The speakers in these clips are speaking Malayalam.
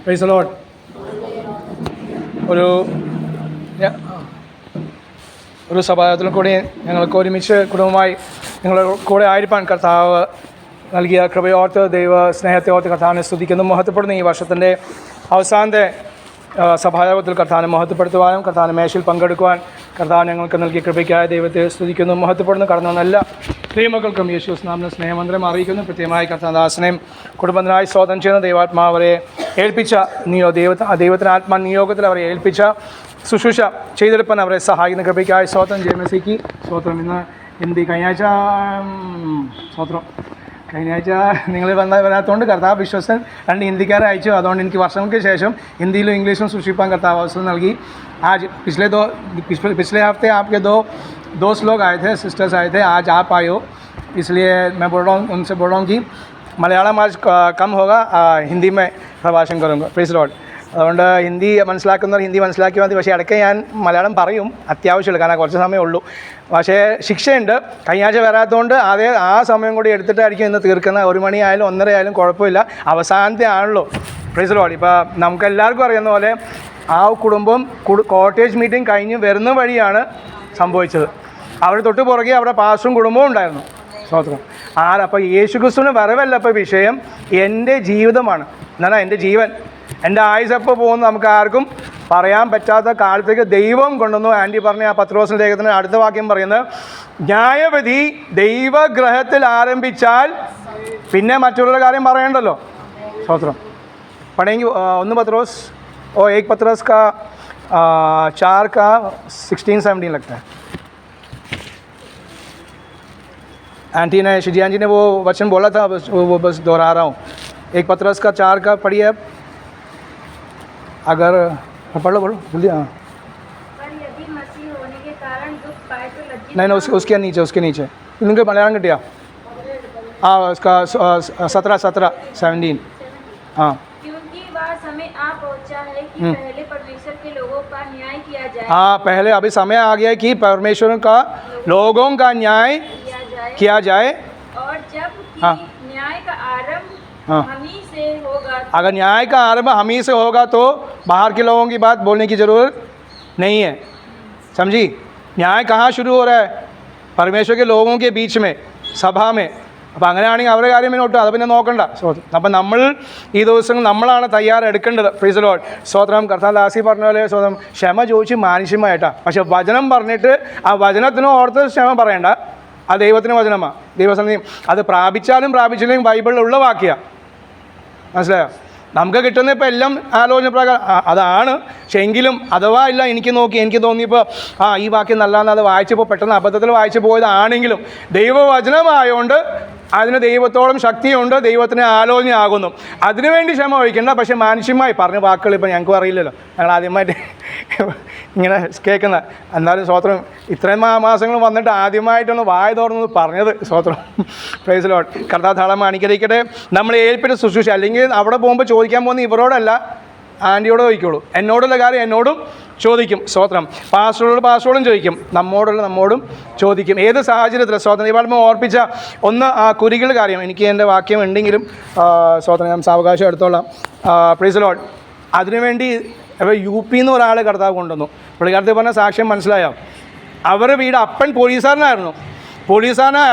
Price the Lord. ഒരു സഭായത്തിൽ കൂടി ഞങ്ങൾക്ക് ഒരുമിച്ച് കുടുംബമായി നിങ്ങളുടെ കൂടെ ആയിരിക്കാൻ കർത്താവ് നൽകിയ കൃപയോർത്ത് ദൈവ സ്നേഹത്തെ ഓർത്ത് കർത്താവിനെ സ്തുതിക്കുന്നു, മഹത്വപ്പെടുന്നു. ഈ വർഷത്തിൻ്റെ അവസാനത്തെ സഭായോഗത്തിൽ കർത്താവിനെ മഹത്വപ്പെടുത്തുവാനും കർത്താവിനെ മേശയിൽ പങ്കെടുക്കുവാൻ കർത്താവ് ഞങ്ങൾക്ക് നൽകിയ കൃപയ്ക്കായ ദൈവത്തെ സ്തുതിക്കുന്നു, മഹത്വപ്പെടുന്നു. കടന്നു വന്ന എല്ലാ പ്രിയമക്കൾക്കും യേശുസ് നാമത്തിൽ സ്നേഹമന്ത്രം അറിയിക്കുന്നു. പ്രത്യേകമായി കർത്താദാസനെയും കുടുംബത്തിനായി സ്തോത്രം ചെയ്യുന്ന ദൈവാത്മാവരെ ഏൽപ്പിച്ച ദൈവത്തിന് ആത്മാ നിയോഗത്തിൽ അവരെ ഏൽപ്പിച്ച ശുശ്രൂഷ ചെയ്തെടുപ്പാൻ അവരെ സഹായിക്കുന്ന കൃപയ്ക്കായി സ്തോത്രം. ജയമസിക്ക് സ്തോത്രം. ഇന്ന് ഹിന്ദി കഴിഞ്ഞ ആഴ്ച നിങ്ങൾ വരാത്തതുകൊണ്ട് കർത്താവ് വിശ്വസൻ 2 ഹിന്ദിക്കാരെ അയച്ചു. അതുകൊണ്ട് എനിക്ക് വർഷങ്ങൾക്ക് ശേഷം ഹിന്ദിയിലും ഇംഗ്ലീഷിലും സൂക്ഷിപ്പാൻ കർത്താവ് അവസരം നൽകി. आज पिछले हफ्ते आपके दो लोग आए थे, सिस्टर्स आए थे. आज आप आए हो, इसलिए मैं उनसे बोल रहा हूँ कि मलयालम आज कम होगा, हिंदी में प्रभाषण करूँगा. Praise Lord. അതുകൊണ്ട് ഹിന്ദി മനസ്സിലാക്കുന്നവർ ഹിന്ദി മനസ്സിലാക്കിയാൽ മതി. പക്ഷേ ഇടയ്ക്ക് ഞാൻ മലയാളം പറയും, അത്യാവശ്യമുള്ളൂ, കാരണം കുറച്ച് സമയമേ ഉള്ളൂ. പക്ഷേ ശിക്ഷയുണ്ട്. കഴിഞ്ഞ ആഴ്ച വരാത്തതുകൊണ്ട് ആ സമയം കൂടി എടുത്തിട്ടായിരിക്കും ഇന്ന് തീർക്കുന്നത്. 1 മണിയായാലും 1:30 ആയാലും കുഴപ്പമില്ല, അവസാനത്തെ ആണല്ലോ. Praise lord. ഇപ്പോൾ നമുക്ക് എല്ലാവർക്കും അറിയുന്ന പോലെ ആ കുടുംബം കോട്ടേജ് മീറ്റിംഗ് കഴിഞ്ഞ് വരുന്ന വഴിയാണ് സംഭവിച്ചത്. അവർ തൊട്ട് പുറകെ അവിടെ പാസ്റ്ററും കുടുംബവും ഉണ്ടായിരുന്നു. സ്തോത്രം. അപ്പോൾ യേശുക്രിസ്തുവിന് വരവല്ല ഇപ്പോൾ വിഷയം, എൻ്റെ ജീവിതമാണ്. എന്നാൽ എൻ്റെ ജീവൻ, എൻ്റെ ആയുസ് എപ്പോൾ പോകുന്നു നമുക്ക് ആർക്കും പറയാൻ പറ്റാത്ത കാലത്തേക്ക് ദൈവം കൊണ്ടുവന്നു. ആൻറ്റി പറഞ്ഞ ആ പത്രോസിൻ്റെ ലേഖനത്തിൻ്റെ അടുത്ത വാക്യം പറയുന്നത്, ന്യായവിധി ദൈവഗ്രഹത്തിൽ ആരംഭിച്ചാൽ പിന്നെ മറ്റുള്ളവരുടെ കാര്യം പറയണ്ടല്ലോ. സ്തോത്രം. പണിയെങ്കിൽ 1 പത്രോസ് 1 पत्रस का 4 का 16-17 लगता है. आंटी ने शिजियान जी ने वो वचन बोला था, वो बस दोहरा रहा हूँ. 1 पत्रस का 4 का पढ़िए अब. अगर पढ़ लो जल्दी. हाँ, नहीं उसके नीचे इनके मलयालम कटिया. हाँ, उसका 17 हाँ. पहले परमेश्वर के लोगों का न्याय किया जाए. हाँ, पहले अभी समय आ गया है कि परमेश्वर का लोगों का न्याय किया जाए. और जब न्याय का आरंभ हम ही से होगा, अगर न्याय का आरंभ हम ही से होगा तो बाहर के लोगों की बात बोलने की ज़रूरत नहीं है. समझी? न्याय कहाँ शुरू हो रहा है? परमेश्वर के लोगों के बीच में, सभा में. അപ്പോൾ അങ്ങനെയാണെങ്കിൽ അവരുടെ കാര്യം പിന്നെ ഒട്ടും അത് പിന്നെ നോക്കണ്ട. അപ്പം നമ്മൾ ഈ ദിവസങ്ങൾ നമ്മളാണ് തയ്യാറെടുക്കേണ്ടത്. Price the Lord. സ്തോത്രം. കർത്താദാസി പറഞ്ഞ പോലെ സ്വന്തം ക്ഷമ ചോദിച്ച് മാനുഷ്യമായിട്ടാണ്. പക്ഷെ വചനം പറഞ്ഞിട്ട് ആ വചനത്തിന് ഓർത്ത് ക്ഷമ പറയണ്ട. ആ ദൈവത്തിന് വചനമാണ്, ദൈവസന്നിധി. അത് പ്രാപിച്ചാലും പ്രാപിച്ചില്ലെങ്കിലും ബൈബിളിലുള്ള വാക്യമാണ്. മനസ്സിലായോ? നമുക്ക് കിട്ടുന്ന ഇപ്പോൾ എല്ലാം ആലോചന പ്രകാരം അതാണ്. പക്ഷെ എങ്കിലും അഥവാ ഇല്ല, എനിക്ക് തോന്നിയപ്പോൾ ഈ വാക്യം നല്ലതെന്ന് അത് വായിച്ചപ്പോൾ പെട്ടെന്ന് അബദ്ധത്തിൽ വായിച്ചു പോയതാണെങ്കിലും ദൈവവചനമായതുകൊണ്ട് അതിന് ദൈവത്തോളം ശക്തിയുണ്ട്, ദൈവത്തിന് ആലോചനയാകുന്നു. അതിനുവേണ്ടി ക്ഷമ വഹിക്കേണ്ട. പക്ഷേ മാനുഷ്യമായി പറഞ്ഞ വാക്കുകൾ ഇപ്പോൾ ഞങ്ങൾക്കും അറിയില്ലല്ലോ, ഞങ്ങൾ ആദ്യമായിട്ട് ഇങ്ങനെ കേൾക്കുന്ന. എന്നാലും സ്തോത്രം, ഇത്രയും മാസങ്ങൾ വന്നിട്ട് ആദ്യമായിട്ടൊന്ന് വായ തുറന്നത് പറഞ്ഞത്. സ്തോത്രം. Praise lord. കർത്താവ് ധാരാളം അനുഗ്രഹിക്കട്ടെ. നമ്മൾ ഏൽപ്പിച്ച ശുശ്രൂഷ, അല്ലെങ്കിൽ അവിടെ പോകുമ്പോൾ ചോദിക്കാൻ പോകുന്ന ഇവരോടല്ല, ആൻറ്റിയോട് ചോദിക്കുള്ളൂ. എന്നോടുള്ള കാര്യം എന്നോടും ചോദിക്കും. സ്തോത്രം. പാസ്റ്ററോടും ചോദിക്കും, നമ്മോടും ചോദിക്കും. ഏത് സാഹചര്യത്തിൽ. സ്തോത്രം. ഇവാൾ ഓർപ്പിച്ച ഒന്ന് ആ കുരികൾ കാര്യം. എനിക്ക് എൻ്റെ വാക്യം ഉണ്ടെങ്കിലും സ്തോത്രം ഞാൻ സാവകാശം എടുത്തോളാം. Praise Lord. അതിനുവേണ്ടി UP നിന്ന് ഒരാൾ കർത്താവ് കൊണ്ടുവന്നു. പുള്ളിക്കാരത്തിൽ പറഞ്ഞ സാക്ഷ്യം മനസ്സിലായോ? അവരുടെ വീട് അപ്പൻ പോലീസുകാരനായിരുന്നു.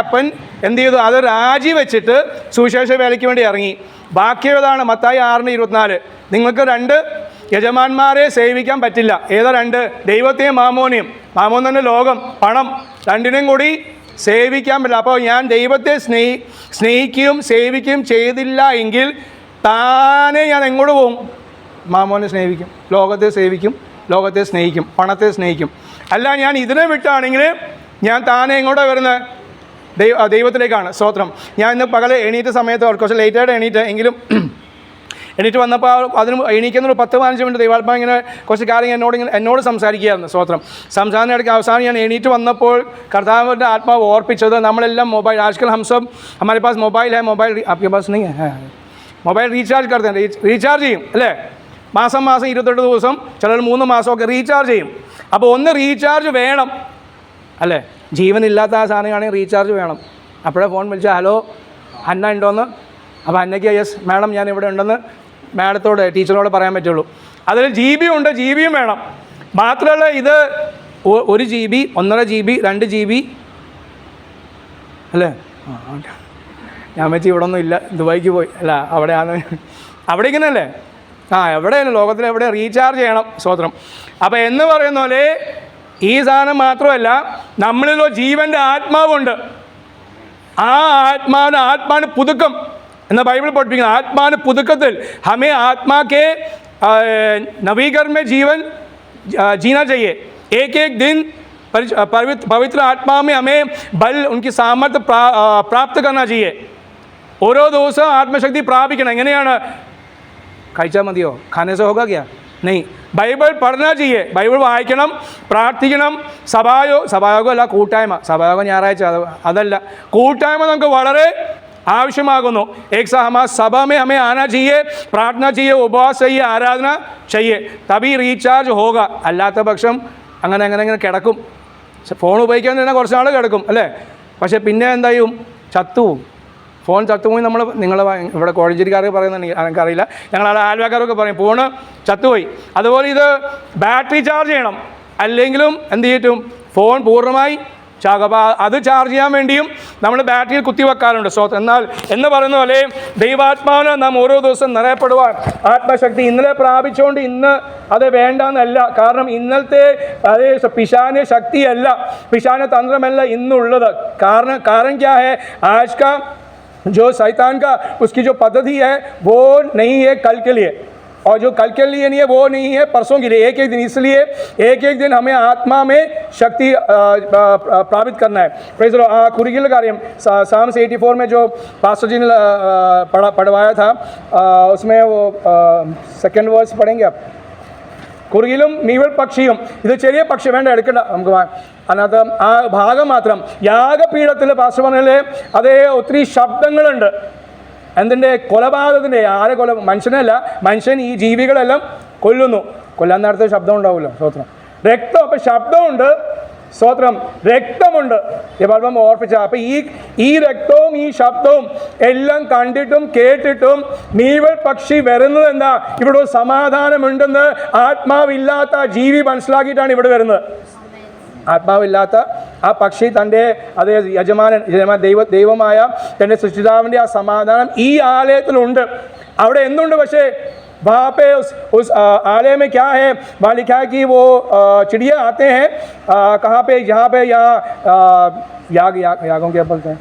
അപ്പൻ എന്ത് ചെയ്തു? അത് രാജിവെച്ചിട്ട് സുവിശേഷ വേലയ്ക്ക് വേണ്ടി ഇറങ്ങി. ബാക്കിയതാണ് മത്തായി 6:24. നിങ്ങൾക്ക് 2 യജമാന്മാരെ സേവിക്കാൻ പറ്റില്ല. ഏതാ 2? ദൈവത്തെയും മാമോനെയും. മാമോൻ തന്നെ ലോകം, പണം, രണ്ടിനെയും കൂടി സേവിക്കാൻ പറ്റില്ല. അപ്പോൾ ഞാൻ ദൈവത്തെ സ്നേഹിക്കുകയും സേവിക്കുകയും ചെയ്തില്ല എങ്കിൽ താനെ ഞാൻ എങ്ങോട്ട് പോകും? മാമോനെ സ്നേഹിക്കും, ലോകത്തെ സേവിക്കും, ലോകത്തെ സ്നേഹിക്കും, പണത്തെ സ്നേഹിക്കും. അല്ല, ഞാൻ ഇതിനെ വിട്ടാണെങ്കിൽ ഞാൻ താനെ എങ്ങോട്ടാണ് വരുന്നത്? ദൈവത്തിലേക്കാണ്. സ്തോത്രം. ഞാൻ ഇന്ന് പകൽ എണീറ്റ സമയത്ത് കുറച്ച് ലേറ്റായിട്ട് എണീറ്റ് വന്നപ്പോൾ അതിന് എണീക്കുന്നൊരു 10-15 മിനിറ്റ് ദൈവാത്മാ ഇങ്ങനെ കുറച്ച് കാര്യം എന്നോട് സംസാരിക്കുകയായിരുന്നു. സ്തോത്രം. സംസാരത്തിനിടയ്ക്ക് അവസാനം ഞാൻ എണീറ്റ് വന്നപ്പോൾ കർത്താവിൻ്റെ ആത്മാവ് ഓർപ്പിച്ചത്, നമ്മളെല്ലാം മൊബൈൽ, ആजकल हम सब हमारे पास मोबाइल है, मोबाइल आपके पास नहीं है? മൊബൈൽ റീചാർജ് करते हैं, റീചാർജ് ചെയ്യും അല്ലേ? മാസം 28 ദിവസം, ചിലർ 3 മാസമൊക്കെ റീചാർജ് ചെയ്യും. അപ്പോൾ ഒന്ന് റീചാർജ് വേണം അല്ലേ? ജീവനില്ലാത്ത ആ സാധനമാണെങ്കിൽ റീചാർജ് വേണം. അപ്പോഴേ ഫോൺ വിളിച്ചാൽ ഹലോ അന്ന ഉണ്ടോയെന്ന്. അപ്പോൾ അന്നയ്ക്ക് യെസ് മാഡം ഞാൻ ഇവിടെ ഉണ്ടെന്ന് മാഡത്തോട് ടീച്ചറിനോട് പറയാൻ പറ്റുള്ളൂ. അതിൽ GB ഉണ്ട്, GB വേണം. മാത്രമല്ല ഇത് 1 GB, 1.5 GB, 2 GB അല്ലേ? ഞാൻ വെച്ച് ഇവിടെ ഒന്നും ഇല്ല, ദുബായിക്ക് പോയി അല്ല, അവിടെയാണ്, അവിടെ ഇങ്ങനെയല്ലേ? എവിടെയാണ് ലോകത്തിൽ എവിടെ റീചാർജ് ചെയ്യണം. സ്വത്രം. അപ്പോൾ എന്ന് പറയുന്ന പോലെ ഈ സാധനം മാത്രമല്ല, നമ്മളിലോ ജീവൻ്റെ ആത്മാവുണ്ട്. ആ ആത്മാവിന് പുതുക്കം എന്ന ബൈബിൾ പഠിപ്പിക്കുന്നത്. ആത്മാവിന് പുതുക്കത്തിൽ ഹമേ ആത്മാക്കെ नवीकरण में जीवन जीना चाहिए. एक एक दिन पवित्र आत्मा में हमें बल, उनकी सामर्थ्य प्राप्त करना चाहिए. ഓരോ ദിവസവും ആത്മശക്തി പ്രാപിക്കണം. എങ്ങനെയാണ്? കഴിച്ചാൽ മതിയോ? खाने से होगा क्या? नहीं. ബൈബിൾ പഠന ചെയ്യേ, ബൈബിൾ വായിക്കണം, പ്രാർത്ഥിക്കണം. സഭായോഗം അല്ല, കൂട്ടായ്മ. സഭായോഗം ഞായറാഴ്ച അതല്ല, കൂട്ടായ്മ നമുക്ക് വളരെ ആവശ്യമാകുന്നു. एक साथ हमारे सभा में हमें आना चाहिए, प्रार्थना चाहिए, उपवास चाहिए, आराधना चाहिए, तभी റീചാർജ് होगा. അല്ലാത്ത പക്ഷം അങ്ങനെ കിടക്കും. ഫോൺ ഉപയോഗിക്കാൻ തന്നെ കുറച്ച് നാൾ കിടക്കും അല്ലേ? പക്ഷേ പിന്നെ എന്തായും? ചത്തുവും. ഫോൺ ചത്തുപോയി. നിങ്ങൾ ഇവിടെ കോഴഞ്ചേരിക്കാർക്ക് പറയുന്നുണ്ടെങ്കിൽ എനിക്കറിയില്ല, ഞങ്ങളവിടെ ആൽവാക്കാരൊക്കെ പറയും ഫോണ് ചത്തുപോയി. അതുപോലെ ഇത് ബാറ്ററി ചാർജ് ചെയ്യണം, അല്ലെങ്കിലും എന്ത് ചെയ്യും? ഫോൺ പൂർണ്ണമായി ചാകും. അപ്പോൾ അത് ചാർജ് ചെയ്യാൻ വേണ്ടിയും നമ്മൾ ബാറ്ററിയിൽ കുത്തിവെക്കാറുണ്ട്. എന്നാൽ എന്ന് പറയുന്ന പോലെ ദൈവാത്മാവിന് നാം ഓരോ ദിവസം നിറയപ്പെടുവാൻ ആത്മശക്തി ഇന്നലെ പ്രാപിച്ചുകൊണ്ട് ഇന്ന് അത് വേണ്ടെന്നല്ല. കാരണം ഇന്നലത്തെ അതേ പിശാചിൻ്റെ ശക്തിയല്ല, പിശാചിൻ്റെ തന്ത്രമല്ല ഇന്നുള്ളത്. कारण क्या है? आज का जो शैतान का उसकी जो पद्धति है वो नहीं है कल के लिए, और जो कल के लिए नहीं है वो नहीं है परसों के लिए. एक एक दिन, इसलिए एक एक दिन हमें आत्मा में शक्ति प्राप्त करना है. Praise the Lord. कुरियल कार्य साम्स 84 में जो पास्टर जी ने पढ़वाया था, उसमें वो सेकंड वर्स पढ़ेंगे आप. കുറുകിലും മീവൽ പക്ഷിയും, ഇത് ചെറിയ പക്ഷി വേണ്ട, എടുക്കണ്ട നമുക്ക്. അതിനകത്ത് ആ ഭാഗം മാത്രം. യാഗപീഠത്തിൽ പാസ്റ്റർ പറഞ്ഞാൽ അതേ ഒത്തിരി ശബ്ദങ്ങളുണ്ട്. എന്തിൻ്റെ? കൊലപാതകത്തിൻ്റെ. ആരെ മനുഷ്യനല്ല, മനുഷ്യൻ ഈ ജീവികളെല്ലാം കൊല്ലുന്നു. കൊല്ലാൻ നേരത്തെ ശബ്ദം ഉണ്ടാവുമല്ലോ. സ്തോത്രം. രക്തം. അപ്പം ശബ്ദമുണ്ട്, സ്തോത്രം, രക്തമുണ്ട്. ഇപ്പം ഓർപ്പിച്ച അപ്പം ഈ രക്തവും ഈ ശബ്ദവും എല്ലാം കണ്ടിട്ടും കേട്ടിട്ടും മീവൽ പക്ഷി വരുന്നത് എന്താ? ഇവിടെ സമാധാനമുണ്ടെന്ന് ആത്മാവില്ലാത്ത ജീവി മനസ്സിലാക്കിയിട്ടാണ് ഇവിടെ വരുന്നത്. ആത്മാവില്ലാത്ത ആ പക്ഷി തൻ്റെ അതേ ദൈവമായ തൻ്റെ സൃഷ്ടിതാവിൻ്റെ ആ സമാധാനം ഈ ആലയത്തിലുണ്ട്. അവിടെ എന്തുണ്ട്? പക്ഷേ वहाँ पे उस आलय में क्या है? वहाँ लिखा है कि वो चिड़िया आते हैं कहाँ पे? यहाँ पे यागों क्या बोलते हैं?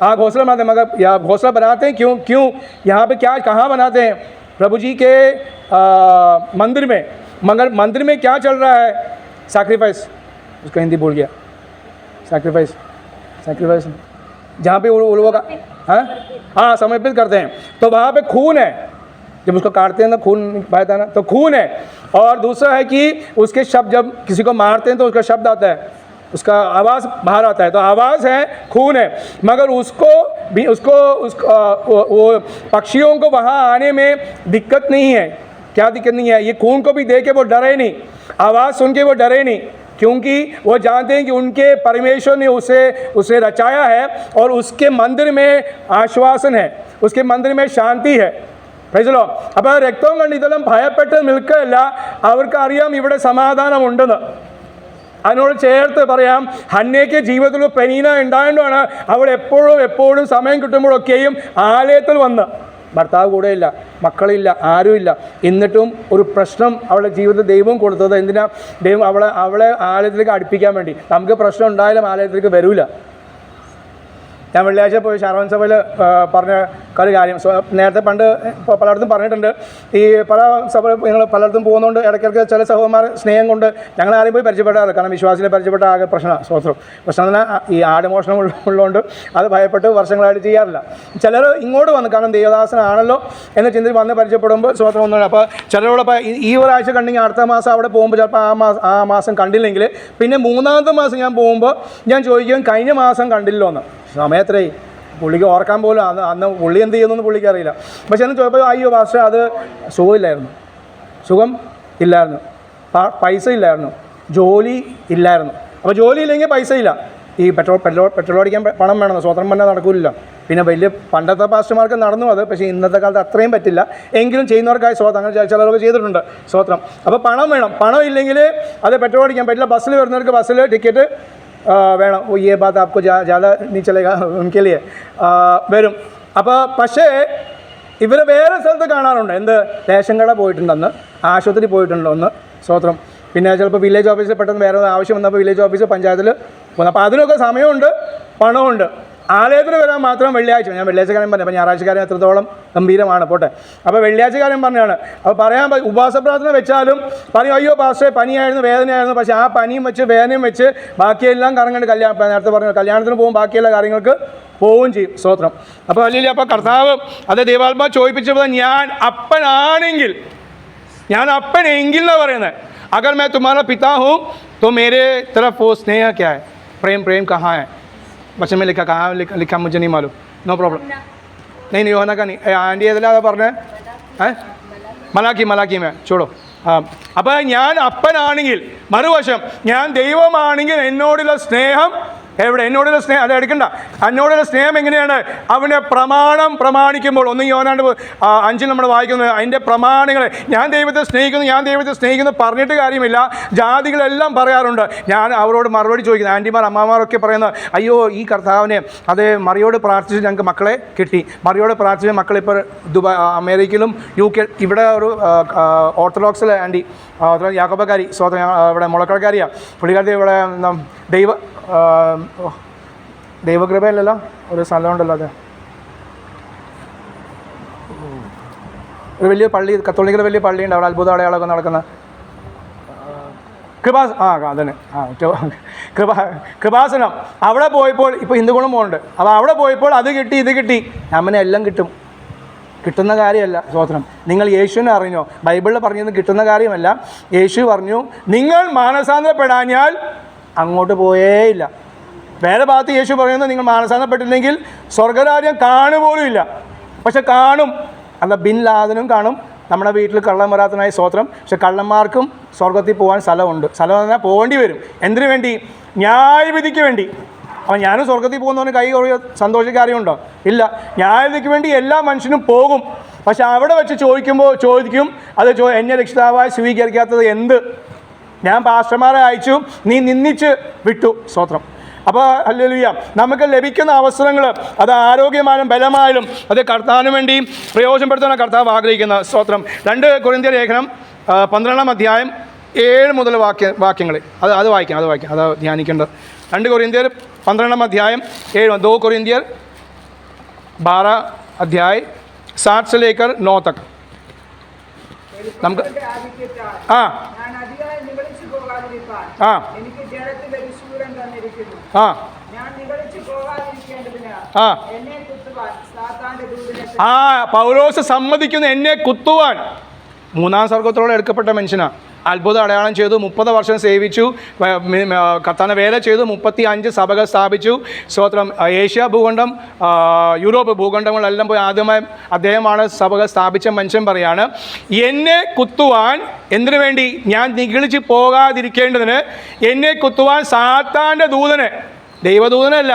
हाँ, घोंसला बनाते हैं. मगर घोंसला बनाते हैं क्यों? यहाँ पे क्या, कहाँ बनाते हैं? प्रभु जी के मंदिर में. मगर मंदिर में क्या चल रहा है? सैक्रिफाइस. उसका हिंदी भूल गया. सैक्रिफाइस जहाँ पे वो लोग हाँ समर्पित करते हैं. तो वहाँ पे खून है. जब उसको काटते हैं तो खून बहता है ना, तो खून है. और दूसरा है कि उसके शब्द, जब किसी को मारते हैं तो उसका शब्द आता है, उसका आवाज़ बाहर आता है. तो आवाज़ है, खून है. मगर उसको वो पक्षियों को वहाँ आने में दिक्कत नहीं है. क्या दिक्कत नहीं है? ये खून को भी देख के वो डरे नहीं, आवाज़ सुन के वो डरे नहीं, क्योंकि वो जानते हैं कि उनके परमेश्वर ने उसे रचाया है और उसके मंदिर में आश्वासन है, उसके मंदिर में शांति है. Price the Lord. അപ്പോൾ രക്തവും കണ്ട് ഇതെല്ലാം ഭയപ്പെട്ട് നിൽക്കുകയല്ല, അവർക്കറിയാം ഇവിടെ സമാധാനമുണ്ടെന്ന്. അതിനോട് ചേർത്ത് പറയാം, ഹന്നയ്ക്ക് ജീവിതത്തിൽ പെനീന ഉണ്ടായതുകൊണ്ടാണ് അവൾ എപ്പോഴും സമയം കിട്ടുമ്പോഴൊക്കെയും ആലയത്തിൽ വന്ന്, ഭർത്താവ് കൂടെയില്ല, മക്കളില്ല, ആരുമില്ല, എന്നിട്ടും ഒരു പ്രശ്നം അവളുടെ ജീവിതത്തിൽ ദൈവം കൊടുത്തത് എന്തിനാ? ദൈവം അവളെ ആലയത്തിലേക്ക് അടുപ്പിക്കാൻ വേണ്ടി. നമുക്ക് പ്രശ്നം ഉണ്ടായാലും ആലയത്തിലേക്ക് വരില്ല. ഞാൻ വെള്ളിയാഴ്ച പോയി ഷാരോൺ സഭയിൽ പറഞ്ഞ ഒരു കാര്യം നേരത്തെ പണ്ട് പലയിടത്തും പറഞ്ഞിട്ടുണ്ട്. ഈ പല സഭ ഞങ്ങൾ പലയിടത്തും പോകുന്നതുകൊണ്ട് ഇടയ്ക്കിടയ്ക്ക് ചില സഹോദരന്മാർ സ്നേഹം കൊണ്ട് ഞങ്ങൾ ആരെയും പോയി പരിചയപ്പെടാറില്ല. കാരണം വിശ്വാസികളെ പരിചയപ്പെട്ട ആകെ പ്രശ്നമാണ്. പ്രശ്നം തന്നെ ഈ ആടുമോഷണം ഉള്ളതുകൊണ്ട് അത് ഭയപ്പെട്ട് വർഷങ്ങളായിട്ട് ചെയ്യാറില്ല. ചിലർ ഇങ്ങോട്ട് വന്ന്, കാരണം ദേവദാസനാണല്ലോ എന്ന് ചിന്തിച്ച് വന്ന് പരിചയപ്പെടുമ്പോൾ സ്വത്രം ഒന്നുമില്ല. അപ്പോൾ ചിലരോടൊപ്പം ഈ ഒരാഴ്ച കണ്ടെങ്കിൽ അടുത്ത മാസം അവിടെ പോകുമ്പോൾ ചിലപ്പോൾ ആ മാസം കണ്ടില്ലെങ്കിൽ പിന്നെ മൂന്നാമത്തെ മാസം ഞാൻ പോകുമ്പോൾ ഞാൻ ചോദിക്കും കഴിഞ്ഞ മാസം കണ്ടില്ലോ എന്ന്. സമയത്രേ പുള്ളിക്ക് ഓർക്കാൻ പോലും അന്ന് പുള്ളി എന്ത് ചെയ്യുന്നു പുള്ളിക്ക് അറിയില്ല. പക്ഷെ എന്ന് ചോദിച്ചപ്പോൾ അയ്യോ പാസ്റ്റർ അത് സുഖം ഇല്ലായിരുന്നു, പൈസ ഇല്ലായിരുന്നു, ജോലി ഇല്ലായിരുന്നു. അപ്പോൾ ജോലി ഇല്ലെങ്കിൽ പൈസ ഇല്ല. ഈ പെട്രോൾ അടിക്കാൻ പണം വേണമെന്ന് സ്വതന്ത്രം പറഞ്ഞാൽ നടക്കില്ല. പിന്നെ വലിയ പണ്ടത്തെ പാസ്റ്റർമാർക്ക് നടന്നു അത്, പക്ഷേ ഇന്നത്തെ കാലത്ത് അത്രയും പറ്റില്ല. എങ്കിലും ചെയ്യുന്നവർക്കായി സ്വതന്ത്രം, അങ്ങനെ ചിലർക്ക് ചെയ്തിട്ടുണ്ട് സ്വതന്ത്രം. അപ്പോൾ പണം വേണം. പണം ഇല്ലെങ്കിൽ അത് പെട്രോൾ അടിക്കാൻ പറ്റില്ല. ബസ്സിൽ വരുന്നവർക്ക് ബസ്സിൽ ടിക്കറ്റ് വേണം. ഈ ബാത്ത് ആപ്കോ ജാഥ നീ ചലേഗ ഉൻകെ ലിയേ വരും. അപ്പോൾ പക്ഷേ ഇവർ വേറെ സ്ഥലത്ത് കാണാറുണ്ട്. എന്ത്, റേഷൻ കട പോയിട്ടുണ്ടെന്ന്, ആശുപത്രി പോയിട്ടുണ്ടെന്ന്, സ്വതന്ത്രം. പിന്നെ ചിലപ്പോൾ വില്ലേജ് ഓഫീസിൽ പെട്ടെന്ന് വേറെ ആവശ്യം വന്നപ്പോൾ വില്ലേജ് ഓഫീസ് പഞ്ചായത്തിൽ പോകുന്നു. അപ്പോൾ അതിനൊക്കെ സമയമുണ്ട്, പണമുണ്ട്. ആലയത്തിൽ വരാൻ മാത്രം വെള്ളിയാഴ്ച, ഞാൻ വെള്ളിയാഴ്ചക്കാരൻ പറഞ്ഞു, അപ്പോൾ ഞായറാഴ്ചക്കാരൻ എത്രത്തോളം ഗംഭീരമാണ് പോട്ടെ. അപ്പോൾ വെള്ളിയാഴ്ചക്കാരൻ പറഞ്ഞാണ്. അപ്പോൾ പറയാൻ ഉപവാസ പ്രാർത്ഥന വെച്ചാലും പറയും, അയ്യോ പാസ്റ്റേ പനിയായിരുന്നു, വേദനയായിരുന്നു. പക്ഷേ ആ പനിയും വെച്ച് വേദനയും വെച്ച് ബാക്കിയെല്ലാം കറങ്ങേണ്ട നേരത്തെ പറഞ്ഞു കല്യാണത്തിന് പോകും, ബാക്കിയുള്ള കാര്യങ്ങൾക്ക് പോവുകയും ചെയ്യും. സ്തോത്രം. അപ്പോൾ അല്ലെങ്കിൽ അപ്പോൾ കർത്താവ് അത് ദൈവാത്മാ ചോദിപ്പിച്ചപ്പോൾ ഞാൻ അപ്പനാണെങ്കിൽ, ഞാൻ അപ്പനെങ്കിൽ എന്നാണ് പറയുന്നത്. अगर मैं तुम्हारा पिता हूँ तो मेरे तरफ वो स्नेह क्या है, प्रेम कहाँ है? बच्चे में कहाँ लिखा मुझे नहीं मालूम. No problem. नहीं യോഹന്നാ का नहीं. ആൻറ്റി ഏതിലാ പറഞ്ഞത്? മലാക്കി മേ ചോടോ. അപ്പോൾ ഞാൻ അപ്പനാണെങ്കിൽ, മറുവശം ഞാൻ ദൈവമാണെങ്കിൽ എന്നോടുള്ള സ്നേഹം എവിടെ? എന്നോടുള്ള സ്നേഹം അത് എടുക്കണ്ട. എന്നോടുള്ള സ്നേഹം എങ്ങനെയാണ്? അവൻ്റെ പ്രമാണം പ്രമാണിക്കുമ്പോൾ. ഒന്ന് യോഹന്നാൻ്റെ 5 നമ്മൾ വായിക്കുന്നത് അതിൻ്റെ പ്രമാണങ്ങൾ. ഞാൻ ദൈവത്തെ സ്നേഹിക്കുന്നു പറഞ്ഞിട്ട് കാര്യമില്ല. ജാതികളെല്ലാം പറയാറുണ്ട്. ഞാൻ അവരോട് മറുപടി ചോദിക്കുന്നത്, ആൻറ്റിമാർ അമ്മമാരൊക്കെ പറയുന്നത്, അയ്യോ ഈ കർത്താവിനെ അത് മറിയോട് പ്രാർത്ഥിച്ച് ഞങ്ങൾക്ക് മക്കളെ കിട്ടി, മറിയോട് പ്രാർത്ഥിച്ച് മക്കളിപ്പോൾ ദുബായ്, അമേരിക്കയിലും UK, ഇവിടെ ഒരു ഓർത്തഡോക്സിലെ ആൻറ്റി, യാക്കോബക്കാരി, ഇവിടെ മുളക്കടക്കാരിയാണ് പുള്ളിക്കാരത്തി. ഇവിടെ ദൈവകൃപയല്ലല്ലോ ഒരു സ്ഥലമുണ്ടല്ലോ, അത് ഒരു വലിയ പള്ളി, കത്തോലിക്കൽ വലിയ പള്ളിയുണ്ട് അവിടെ, അത്ഭുത അടയാളമൊക്കെ നടക്കുന്ന കൃപാസനം. അവിടെ പോയപ്പോൾ, ഇപ്പോൾ ഹിന്ദുക്കളും പോകുന്നുണ്ട്. അപ്പോൾ അവിടെ പോയപ്പോൾ അത് കിട്ടി ഇത് കിട്ടി. അമ്മനെ എല്ലാം കിട്ടുന്ന കാര്യമല്ല. സ്തോത്രം. നിങ്ങൾ യേശുവിനെ അറിഞ്ഞോ? ബൈബിളിൽ പറഞ്ഞത് കിട്ടുന്ന കാര്യമല്ല. യേശു പറഞ്ഞു, നിങ്ങൾ മാനസാന്തരപ്പെടാഞ്ഞാൽ അങ്ങോട്ട് പോയേയില്ല. വേറെ ഭാഗത്ത് യേശു പറയുന്നത്, നിങ്ങൾ മാനസാന്തരപ്പെട്ടില്ലെങ്കിൽ സ്വർഗരാജ്യം കാണുപോലും ഇല്ല. പക്ഷെ കാണും. അല്ല, ബിൻ ലാദനും കാണും. നമ്മുടെ വീട്ടിൽ കള്ളം വരാത്തനായി സ്തോത്രം. പക്ഷെ കള്ളന്മാർക്കും സ്വർഗത്തിൽ പോകാൻ സ്ഥലമുണ്ട്. സ്ഥലം എന്ന് പറഞ്ഞാൽ പോകേണ്ടി വരും. എന്തിനു വേണ്ടി? ന്യായവിധിക്ക് വേണ്ടി. അപ്പം ഞാനും സ്വർഗത്തിൽ പോകുന്നവന് കൈ സന്തോഷിക്കാറിയുണ്ടോ? ഇല്ല. ന്യായവിധിക്ക് വേണ്ടി എല്ലാ മനുഷ്യനും പോകും. പക്ഷെ അവിടെ വെച്ച് ചോദിക്കും, അത് എന്നെ രക്ഷിതാവായി സ്വീകരിക്കാത്തത് എന്ത്? ഞാൻ പാസ്റ്റർമാരെ അയച്ചു, നീ നിന്ദിച്ച് വിട്ടു. സ്തോത്രം. അപ്പോൾ ഹല്ലേലൂയ, നമുക്ക് ലഭിക്കുന്ന അവസരങ്ങൾ അത് ആരോഗ്യമായാലും ബലമായാലും അത് കർത്താവിന് വേണ്ടി പ്രയോജനപ്പെടുത്താൻ കർത്താവ് ആഗ്രഹിക്കുന്ന. സ്തോത്രം. 2 കൊരിന്ത്യർ ലേഖനം 12-ാം അധ്യായം 7 മുതൽ വാക്യങ്ങൾ അത് വായിക്കാം, അത് ധ്യാനിക്കേണ്ടത്. 2 കൊരിന്ത്യർ 12-ാം അധ്യായം 7, 2 കൊരിന്ത്യർ 12 अध्याय 7 से लेकर 9 तक. നമുക്ക് പൗലോസ് സമ്മതിക്കുന്നു എന്നെ കുത്തുവാൻ. 3-ാം സ്വർഗത്തോളം എടുക്കപ്പെട്ട മനുഷ്യനാണ്. അത്ഭുത അടയാളം ചെയ്തു, 30 വർഷം സേവിച്ചു, കർത്താവിനെ വേല ചെയ്തു, 35 സഭകൾ സ്ഥാപിച്ചു. സ്തോത്രം. ഏഷ്യ ഭൂഖണ്ഡം, യൂറോപ്പ് ഭൂഖണ്ഡങ്ങളെല്ലാം പോയി ആദ്യമായി അദ്ദേഹമാണ് സഭകൾ സ്ഥാപിച്ച മനുഷ്യൻ. പറയാണ്, എന്നെ കുത്തുവാൻ എന്തിനു വേണ്ടി? ഞാൻ നിഗളിച്ച് പോകാതിരിക്കേണ്ടതിന് എന്നെ കുത്തുവാൻ സാത്താൻ്റെ ദൂതനെ, ദൈവദൂതനല്ല,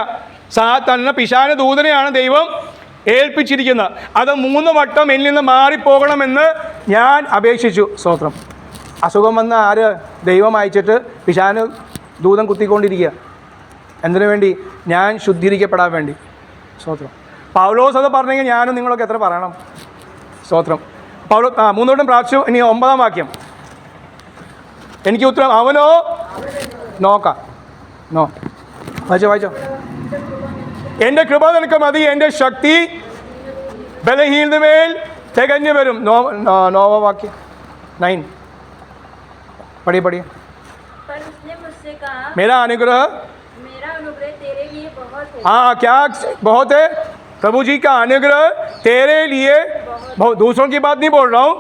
സാത്താൻ പിശാചിന്റെ ദൂതനെയാണ് ദൈവം ഏൽപ്പിച്ചിരിക്കുന്നത്. അത് 3 വട്ടം എന്നിൽ നിന്ന് മാറിപ്പോകണമെന്ന് ഞാൻ അപേക്ഷിച്ചു. സ്തോത്രം. അസുഖം വന്ന ആര്? ദൈവം അയച്ചിട്ട് പിശാചിന് ദൂതം കുത്തിക്കൊണ്ടിരിക്കുക. എന്തിനു വേണ്ടി? ഞാൻ ശുദ്ധീകരിക്കപ്പെടാൻ വേണ്ടി. സ്തോത്രം. പൗലോസ് അത് പറഞ്ഞെങ്കിൽ ഞാനും നിങ്ങളൊക്കെ എത്ര പറയണം? സ്തോത്രം. 3 വട്ടം പ്രാർത്ഥിച്ചു. ഇനി 9-ാം വാക്യം. എനിക്ക് ഉത്തരം, അവനോ നോക്കാം. വായിച്ചോ. എൻ്റെ കൃപ നിനക്ക് മതി, എൻ്റെ ശക്തി ബലഹീനതമേൽ തികഞ്ഞു വരും. നോവാക്യം 9 पढ़िए. पर उसने मुझसे कहा, मेरा अनुग्रह तेरे लिए बहुत है. हाँ, क्या बहुत है? प्रभु जी का अनुग्रह तेरे लिए बहुत. दूसरों की बात नहीं बोल रहा हूँ,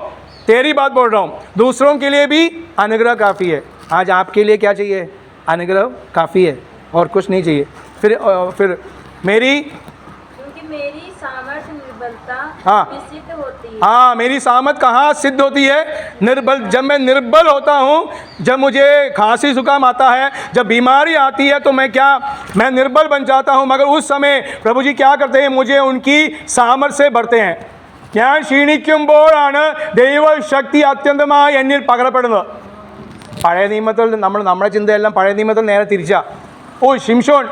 तेरी बात बोल रहा हूँ. दूसरों के लिए भी अनुग्रह काफ़ी है. आज आपके लिए क्या चाहिए? अनुग्रह काफ़ी है और कुछ नहीं चाहिए. फिर मेरी, क्योंकि मेरी सामर्थ्य निर्बलता हाँ। में सिद्ध होती है। हाँ, मेरी सामत कहाँ सिद्ध होती है? निर्बल, जब मैं निर्बल होता हूँ, जब मुझे खांसी जुकाम आता है, जब बीमारी आती है, तो मैं निर्बल बन जाता हूँ। मगर उस समय प्रभु जी क्या करते हैं? मुझे उनकी सामर्थ्य से भरते हैं। ഞാൻ ക്ഷീണിക്കുമ്പോഴാണ് ദൈവശക്തി അത്യന്തമായി എന്നിൽ പകരപ്പെടുന്നത്. പഴയ നിയമത്തിൽ നമ്മുടെ ചിന്തയെല്ലാം പഴയ നിയമത്തിൽ നേരെ തിരിച്ചാ. ഓ, ശിംശോൻ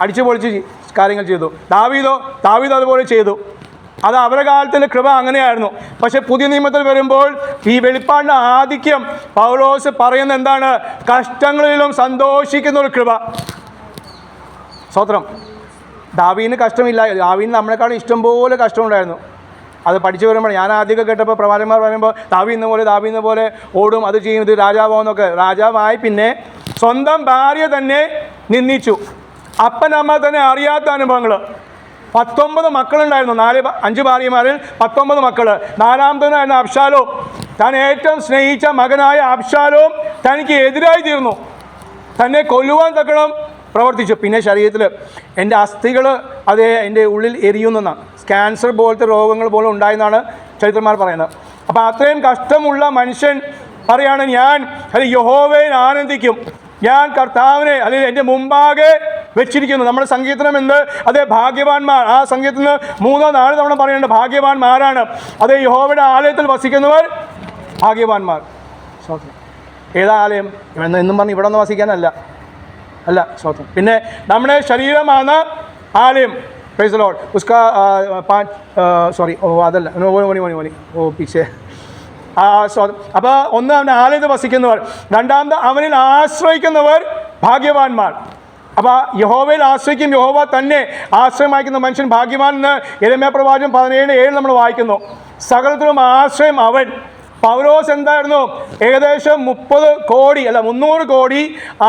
അടിച്ചു പൊളിച്ച് കാര്യങ്ങൾ ചെയ്തു, ദാവീദ് അതുപോലെ ചെയ്തു. അത് അവരുടെ കാലത്തിൻ്റെ കൃപ അങ്ങനെയായിരുന്നു. പക്ഷേ പുതിയ നിയമത്തിൽ വരുമ്പോൾ ഈ വെളിപ്പാടിൻ്റെ ആധിക്യം പൗലോസ് പറയുന്ന എന്താണ്? കഷ്ടങ്ങളിലും സന്തോഷിക്കുന്ന ഒരു കൃപ. സ്തോത്രം. ദാവീദിന് കഷ്ടമില്ല. ദാവീദിന് നമ്മളെക്കാളും ഇഷ്ടംപോലെ കഷ്ടമുണ്ടായിരുന്നു. അത് പഠിച്ചു വരുമ്പോൾ ഞാൻ ആദ്യമൊക്കെ കേട്ടപ്പോൾ പ്രവാചകന്മാർ പറയുമ്പോൾ ദാവീദിനെ പോലെ ഓടും, അത് ചെയ്യും, ഇത് രാജാവാന്നൊക്കെ. രാജാവായി പിന്നെ സ്വന്തം ഭാര്യ തന്നെ നിന്ദിച്ചു. അപ്പനമ്മ തന്നെ അറിയാത്ത അനുഭവങ്ങൾ. 19 മക്കളുണ്ടായിരുന്നു. 5 ഭാര്യമാരിൽ 19 മക്കൾ. 4ാമത്തവനായിരുന്ന അബ്ശാലോം. താൻ ഏറ്റവും സ്നേഹിച്ച മകനായ അബ്ശാലോം തനിക്ക് എതിരായി തീർന്നു. തന്നെ കൊല്ലുവാൻ തക്കണം പ്രവർത്തിച്ചു. പിന്നെ ശരീരത്തിൽ എൻ്റെ അസ്ഥികൾ എൻ്റെ ഉള്ളിൽ എരിയുന്നെന്നാണ്. ക്യാൻസർ പോലത്തെ രോഗങ്ങൾ പോലും ഉണ്ടായെന്നാണ് ചരിത്രന്മാർ പറയുന്നത്. അപ്പോൾ അത്രയും കഷ്ടമുള്ള മനുഷ്യൻ പറയാണ്, ഞാൻ യഹോവയിൽ ആനന്ദിക്കും, ഞാൻ കർത്താവിനെ അല്ലെങ്കിൽ എൻ്റെ മുമ്പാകെ വെച്ചിരിക്കുന്നു. നമ്മുടെ സങ്കീർത്തനം എന്ത്? അതേ ഭാഗ്യവാന്മാർ. ആ സങ്കീർത്തനം 3-4 തവണ പറയുന്നുണ്ട് ഭാഗ്യവാന്മാരാണ്. അതേ യഹോവയുടെ ആലയത്തിൽ വസിക്കുന്നവർ ഭാഗ്യവാന്മാർ. ഏതാ ആലയം എന്നും പറഞ്ഞ് ഇവിടെ നിന്ന് വസിക്കാനല്ല, സ്തോത്രം. പിന്നെ നമ്മുടെ ശരീരമാണ് ആലയം. Price the Lord. ഉസ്കാ അതല്ല പിച്ചേ. അപ്പോൾ ഒന്ന്, അവൻ്റെ ആലയത്തിൽ വസിക്കുന്നവർ. രണ്ടാമത്, അവനിൽ ആശ്രയിക്കുന്നവർ ഭാഗ്യവാന്മാർ. അപ്പോൾ യഹോവയിൽ ആശ്രയിക്കും, യഹോവ തന്നെ ആശ്രയമായിരിക്കുന്ന മനുഷ്യൻ ഭാഗ്യവാൻ എന്ന് യെരമ്യാ പ്രവാചകൻ 17:7 നമ്മൾ വായിക്കുന്നു. സകലത്തിലും ആശ്രയം അവൻ. പൗലോസ് എന്തായിരുന്നു? ഏകദേശം 300 കോടി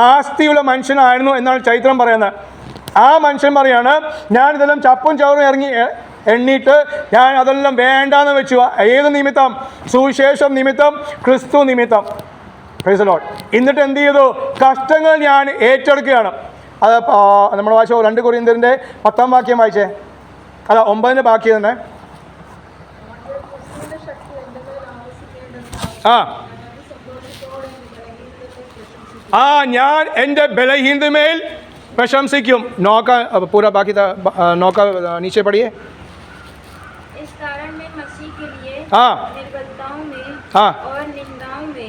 ആസ്തിയുള്ള മനുഷ്യനായിരുന്നു എന്നാണ് ചരിത്രം പറയുന്നത്. ആ മനുഷ്യൻ പറയാണ്, ഞാനിതെല്ലാം ചപ്പും ചവറും എണ്ണിയിട്ട് ഞാൻ അതെല്ലാം വേണ്ടാന്ന് വെച്ചു. ഏത് നിമിത്തം? സുവിശേഷം നിമിത്തം, ക്രിസ്തു നിമിത്തം. Price the Lord. എന്നിട്ട് എന്ത് ചെയ്തു? കഷ്ടങ്ങൾ ഞാൻ ഏറ്റെടുക്കുകയാണ്. അത് നമ്മൾ വായിച്ച 2 കൊരിന്ത്യരുടെ 10-ാം വാക്യം വായിച്ചേ. അല്ല, 9-ന്റെ ബാക്കി തന്നെ. ഞാൻ എൻ്റെ ബലഹീനതമേൽ प्रशंसिक्युम। 9 का पूरा बाकी था, 9 का नीचे पढ़िए। इस कारण मैं मसीह के लिए निर्बलताओं में और निंदाओं में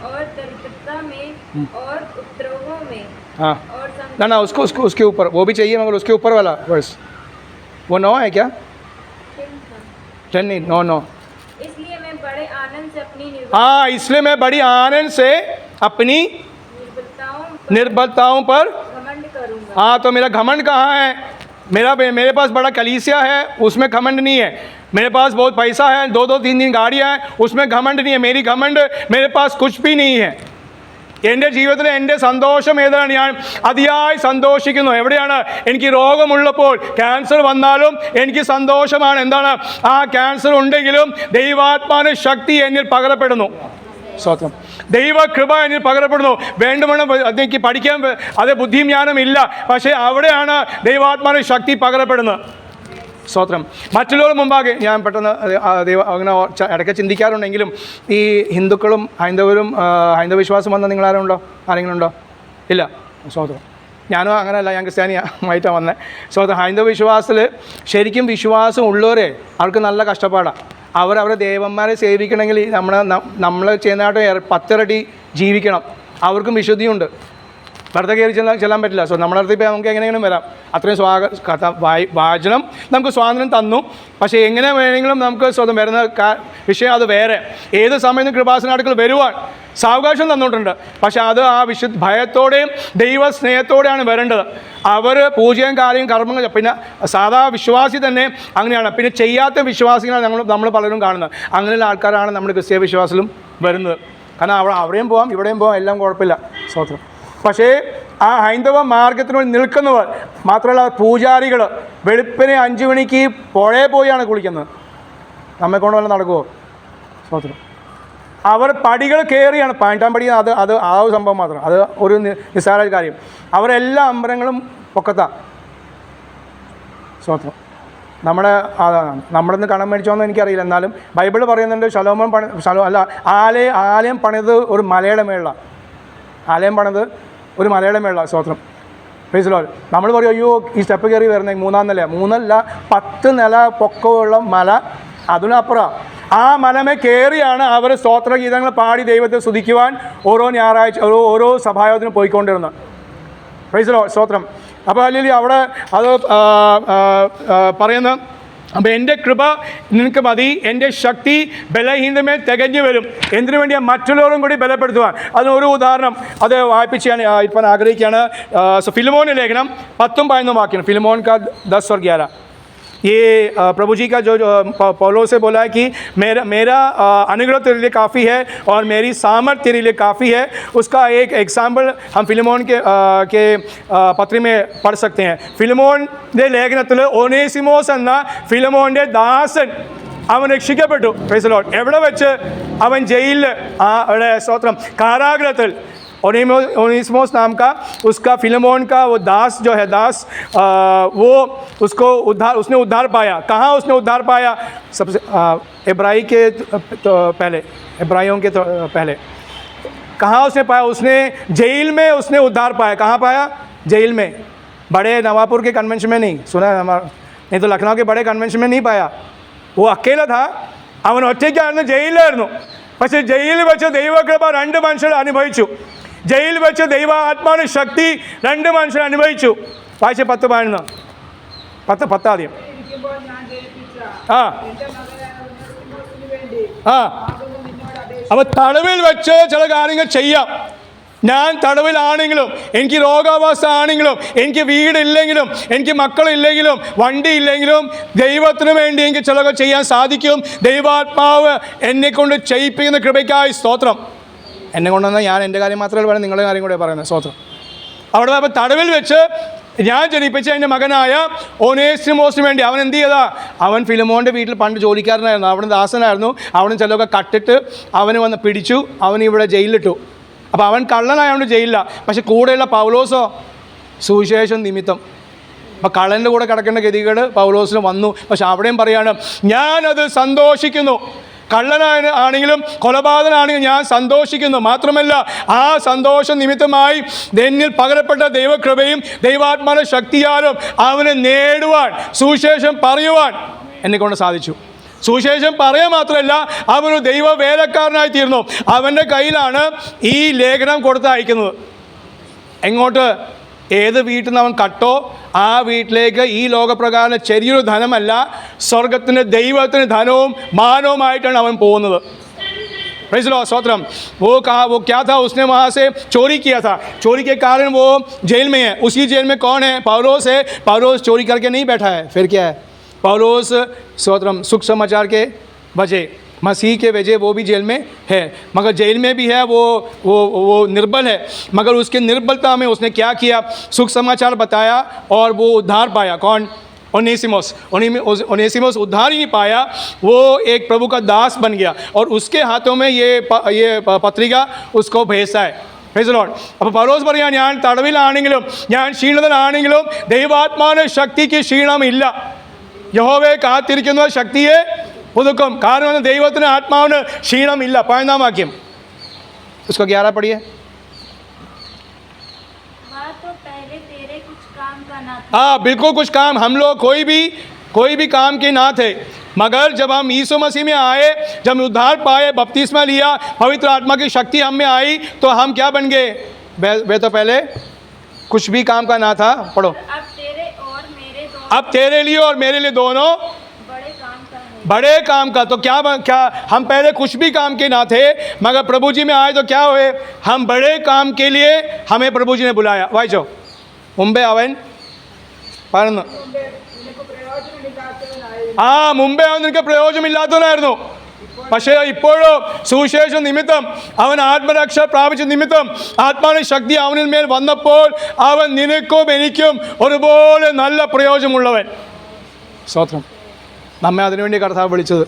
और दरिद्रता में और उपद्रवों में और ना उसके ऊपर वो भी चाहिए, मगर उसके ऊपर वाला वर्स वो 9 है क्या? 10 नहीं, 9। इसलिए मैं बड़े आनंद से अपनी इसलिए मैं बड़ी आनंद से अपनी निर्बलताओं पर घमंड करूंगा। तो मेरा घमंड कहाँ है? मेरे पास बड़ा कलीसिया है, उसमें घमंड नहीं है। मेरे पास बहुत पैसा है, 2-3 गाड़ियाँ हैं, उसमें घमंड नहीं है। मेरी घमंड, मेरे पास कुछ भी नहीं है. എൻ്റെ ജീവിതത്തിൽ എൻ്റെ സന്തോഷം ഏതാണ്? ഞാൻ അതിയായി സന്തോഷിക്കുന്നു. എവിടെയാണ്? എനിക്ക് രോഗമുള്ളപ്പോൾ, ക്യാൻസർ വന്നാലും എനിക്ക് സന്തോഷമാണ്. എന്താണ്? ആ ക്യാൻസർ ഉണ്ടെങ്കിലും ദൈവാത്മാവിന്റെ ശക്തി എന്നിൽ പകരപ്പെടുന്നു. സ്വന്തം ദൈവകൃപ എന്നിൽ പകരപ്പെടുന്നു. വേണ്ടുമെന്ന് അതെനിക്ക് പഠിക്കാൻ അത് ബുദ്ധിയും ജ്ഞാനം ഇല്ല, പക്ഷേ അവിടെയാണ് ദൈവാത്മാവിന്റെ ശക്തി പകരപ്പെടുന്നത്. സ്തോത്രം. മറ്റുള്ളവർ മുമ്പാകെ ഞാൻ പെട്ടെന്ന് അങ്ങനെ ഇടയ്ക്ക് ചിന്തിക്കാറുണ്ടെങ്കിലും ഈ ഹിന്ദുക്കളും ഹൈന്ദവരും ഹൈന്ദവ വിശ്വാസം വന്ന ആരെങ്കിലും ഉണ്ടോ? ഇല്ല. സ്തോത്രം. ഞാനും അങ്ങനെയല്ല, ഞാൻ ക്രിസ്ത്യാനിയായിട്ടാണ് വന്നത്. സ്തോത്രം. ഹൈന്ദവ വിശ്വാസത്തിൽ ശരിക്കും വിശ്വാസം ഉള്ളവരെ അവർക്ക് നല്ല കഷ്ടപ്പാടാണ്. അവരവരുടെ ദേവന്മാരെ സേവിക്കണമെങ്കിൽ നമ്മൾ ചെയ്യുന്നതായിട്ട് 10 ഇരട്ടി ജീവിക്കണം. അവർക്കും വിശുദ്ധിയുണ്ട്. വെറുതെ കയറി ചെല്ലാൻ പറ്റില്ല. നമ്മുടെ അടുത്ത് ഇപ്പോൾ നമുക്ക് എങ്ങനെയെങ്കിലും വരാം. അത്രയും വാചനം നമുക്ക് സ്വാതന്ത്ര്യം തന്നു. പക്ഷേ എങ്ങനെ വേണമെങ്കിലും നമുക്ക് സ്വന്തം വരുന്ന വിഷയം അത് വേറെ. ഏത് സമയത്തും കൃപാസനാടുക്കൾ വരുവാൻ സാവകാശം തന്നിട്ടുണ്ട്. പക്ഷേ അത് ആ ഭയത്തോടെയും ദൈവസ്നേഹത്തോടെയാണ് വരേണ്ടത്. അവർ പൂജയും കാര്യം കർമ്മങ്ങൾ, പിന്നെ സാധാ വിശ്വാസി തന്നെ അങ്ങനെയാണ്. പിന്നെ ചെയ്യാത്ത വിശ്വാസികളാണ് നമ്മൾ പലരും കാണുന്നത്. അങ്ങനെയുള്ള ആൾക്കാരാണ് നമ്മൾ ക്രിസ്തീയ വിശ്വാസത്തിലും വരുന്നത്. കാരണം അവിടെയും പോകാം, ഇവിടെയും പോകാം, എല്ലാം കുഴപ്പമില്ല. സ്തോത്രം. പക്ഷേ ആ ഹൈന്ദവ മാർഗത്തിനുവേണ്ടി നിൽക്കുന്നവർ മാത്രമല്ല, പൂജാരികൾ വെളുപ്പിനെ 5 മണിക്ക് പുഴയിൽ പോയാണ് കുളിക്കുന്നത്. നമ്മെ കൊണ്ട് വല്ല നടക്കുമോ? സ്തോത്രം. അവർ പടികൾ കയറിയാണ് 18-ാം പടി. അത് ആ ഒരു സംഭവം മാത്രം, അത് ഒരു നിസ്സാര കാര്യം. അവരെല്ലാ അമ്പലങ്ങളും പൊക്കത്താണ്. സ്തോത്രം. നമ്മുടെ നിന്ന് കടം മേടിച്ചോന്ന് എനിക്കറിയില്ല. എന്നാലും ബൈബിൾ പറയുന്നുണ്ട് ശലോമോൻ ആലയം പണിത് ഒരു മലയുടെ മേളിലാണ്. ആലയം പണിത് ഒരു മലയുടെ മേളിലാണ്. സ്തോത്രം. Price the Lord. നമ്മൾ പറയും അയ്യോ ഈ സ്റ്റെപ്പ് കയറി വരുന്നത് 3-ാം നില, 10 നില പൊക്കമുള്ള മല, അതിനപ്പുറം ആ മലമേ കയറിയാണ് അവർ സ്തോത്ര ഗീതങ്ങൾ പാടി ദൈവത്തെ സ്തുതിക്കുവാൻ ഓരോ ഞായറാഴ്ച ഓരോ സഭായോഗത്തിനും പോയിക്കൊണ്ടിരുന്നത്. Price the Lord. സ്തോത്രം. അപ്പോൾ അല്ലെങ്കിൽ അവിടെ അത് പറയുന്ന, അപ്പോൾ എൻ്റെ കൃപ നിനക്ക് മതി, എൻ്റെ ശക്തി ബലഹീനമേ തികഞ്ഞു വരും. എന്തിനു വേണ്ടിയാണ്? മറ്റുള്ളവരും കൂടി ബലപ്പെടുത്തുവാൻ. അതിനൊരു ഉദാഹരണം അത് വായിപ്പിച്ച് ഞാൻ ഇപ്പം ആഗ്രഹിക്കുകയാണ്. ഫിലിമോൻ ലേഖനം 10-11 വാക്യം. ഫിലിമോൻ का 10 और 11 ये प्रभु जी का जो पौलुस से बोला है कि मेरा अनुग्रह तेरे लिए काफ़ी है और मेरी सामर्थ तेरे लिए काफ़ी है. उसका एक एग्जाम्पल हम फिलिमोन के पत्र में पढ़ सकते हैं. ഫിലിമോൻ്റെ ലേഖനത്തിൽ ഒനേസിമോസ് എന്ന ഫിലിമോൻ്റെ ദാസൻ അവൻ രക്ഷിക്കപ്പെട്ടു. Praise the lord. എവിടെ വെച്ച്? അവൻ ജയിലിൽ, അവിടെ സ്തോത്രം, കാരാഗ്രഹത്തിൽ. ओनेसिमोस नाम का उसका फिलिमोन का वो दास जो है, वो उसने उद्धार पाया. कहाँ उसने उद्धार पाया? सबसे इब्राहियों के पहले कहाँ उसने पाया? उसने जेल में उसने उद्धार पाया. कहाँ पाया? जेल में. बड़े नवापुर के कन्वेंशन में नहीं, सुना है हमारा, नहीं तो लखनऊ के बड़े कन्वेंशन में नहीं पाया. वो अकेला था. അവൻ ഒറ്റയ്ക്കായിരുന്നു, ജയിലിലായിരുന്നു. പക്ഷേ ജയിലിൽ വെച്ച് ദൈവകൃപ 2 മനുഷ്യർ അനുഭവിച്ചു. ജയിലിൽ വെച്ച് ദൈവ ആത്മാവിന്റെ ശക്തി 2 മനുഷ്യർ അനുഭവിച്ചു. വായിച്ച 10 ആദ്യം. അപ്പോൾ തടവിൽ വെച്ച് ചില കാര്യങ്ങൾ ചെയ്യാം. ഞാൻ തടവിലാണെങ്കിലും, എനിക്ക് രോഗാവസ്ഥ ആണെങ്കിലും, എനിക്ക് വീടില്ലെങ്കിലും, എനിക്ക് മക്കളില്ലെങ്കിലും, വണ്ടി ഇല്ലെങ്കിലും, ദൈവത്തിന് വേണ്ടി എനിക്ക് ചിലതൊക്കെ ചെയ്യാൻ സാധിക്കും. ദൈവാത്മാവ് എന്നെക്കൊണ്ട് ചെയ്യിപ്പിക്കുന്ന കൃപയ്ക്കായി സ്തോത്രം. എന്നെ കൊണ്ടുവന്നാൽ ഞാൻ എൻ്റെ കാര്യം മാത്രമല്ല പറയുന്നത്, നിങ്ങളുടെ കാര്യം കൂടെ പറയുന്നത്. സ്തോത്രം. അവിടെ അപ്പോൾ തടവിൽ വെച്ച് ഞാൻ ജനിപ്പിച്ച എൻ്റെ മകനായ ഒനേസിമോസിന് വേണ്ടി അവൻ എന്ത് ചെയ്താ? അവൻ ഫിലിമോൻ്റെ വീട്ടിൽ പണ്ട് ജോലിക്കാരനായിരുന്നു, അവിടെ ദാസനായിരുന്നു. അവിടെ ചിലതൊക്കെ കട്ടിട്ട് അവന് വന്ന് പിടിച്ചു, അവൻ ഇവിടെ ജയിലിലിട്ടു. അപ്പോൾ അവൻ കള്ളനായതുകൊണ്ട് ജയിലില്ല. പക്ഷെ കൂടെയുള്ള പൗലോസോ സുവിശേഷം നിമിത്തം, അപ്പോൾ കള്ളൻ്റെ കൂടെ കിടക്കേണ്ട ഗതികേട് പൗലോസിന് വന്നു. പക്ഷെ അവിടെയും പറയാണ്, ഞാനത് സന്തോഷിക്കുന്നു. കള്ളനാണെങ്കിലും കൊലപാതകനാണെങ്കിലും ഞാൻ സന്തോഷിക്കുന്നു. മാത്രമല്ല ആ സന്തോഷ നിമിത്തമായി എന്നിൽ പകരപ്പെട്ട ദൈവകൃപയും ദൈവാത്മാവിന്റെ ശക്തിയാലും അവനെ നേടുവാൻ, സുവിശേഷം പറയുവാൻ എന്നെക്കൊണ്ട് സാധിച്ചു. സുവിശേഷം പറയുക മാത്രമല്ല, അവനൊരു ദൈവ വേലക്കാരനായി തീർന്നു. അവൻ്റെ കയ്യിലാണ് ഈ ലേഖനം കൊടുത്ത് അയക്കുന്നത്. എങ്ങോട്ട്? ഏത് വീട്ടിൽ നിന്ന് അവൻ കട്ടോ ആ വീട്ടിലേക്ക് ഈ ലോകപ്രകാരം ചെറിയൊരു ധനമല്ല, സ്വർഗത്തിൻ്റെ ദൈവത്തിന് ധനവും മാനവുമായിട്ടാണ് അവൻ പോകുന്നത്. Praise lord. स्तोत्रम. वो क्या था? उसने वहाँ से चोरी किया था. चोरी के कारण वो जेल में है. उसी जेल में कौन है? पौलुस है. पौलुस चोरी करके नहीं बैठा है. फिर क्या है? पौलुस स्तोत्रम सुख समाचार के वजह, मसीह के वजह वो भी जेल में है. मगर जेल में भी है, वो निर्बल है. मगर उसके निर्बलता में उसने क्या किया? सुख समाचार बताया और वो उद्धार पाया. कौन? ओनेसिमोस उद्धार ही नहीं पाया, वो एक प्रभु का दास बन गया और उसके हाथों में ये पत्रिका उसको भेजता है. Price the Lord. അപ്പോൾ പൗലോസ് പറയാൻ, ഞാൻ തടവിലാണെങ്കിലും, ഞാൻ ക്ഷീണിതനാണെങ്കിലും ദൈവാത്മാവിന്റെ ശക്തിക്ക് ക്ഷീണമില്ല. യഹോവയെ കാത്തിരിക്കുന്ന ശക്തിയെ പുതുക്കും. കാരണം ദൈവത്തിന് ആത്മാവിന് ക്ഷീണമില്ല. 15 വാക്യം. उसको 11 पढ़िए. हाँ, बिल्कुल कुछ काम. हम लोग कोई भी काम के ना थे, मगर जब हम यीशु मसीह में आए, जब उद्धार पाए, बपतिस्मा लिया, पवित्र आत्मा की शक्ति हम में आई, तो हम क्या बन गए? वे तो पहले कुछ भी काम का ना था. पढ़ो. अब तेरे लिए और मेरे लिए दोनों बड़े काम का. तो क्या हम पहले कुछ भी काम के ना थे, मगर प्रभु जी में आए तो क्या हुए? हम बड़े काम के लिए हमें प्रभु जी ने बुलाया. वाइचो मुंबे അവൻ പറഞ്ഞു, മുമ്പേ അവൻ നിനക്ക് പ്രയോജനമില്ലാത്തവനായിരുന്നു. പക്ഷേ ഇപ്പോഴോ സുവിശേഷ നിമിത്തം, അവൻ ആത്മരക്ഷ പ്രാപിച്ച നിമിത്തം, ആത്മാവിന്റെ ശക്തി അവനിൽ മേൽ വന്നപ്പോൾ അവൻ നിനക്കും എനിക്കും ഒരുപോലെ നല്ല പ്രയോജനമുള്ളവൻ. സ്തോത്രം. നമ്മെ അതിനുവേണ്ടി കർത്താവ് വിളിച്ചത്,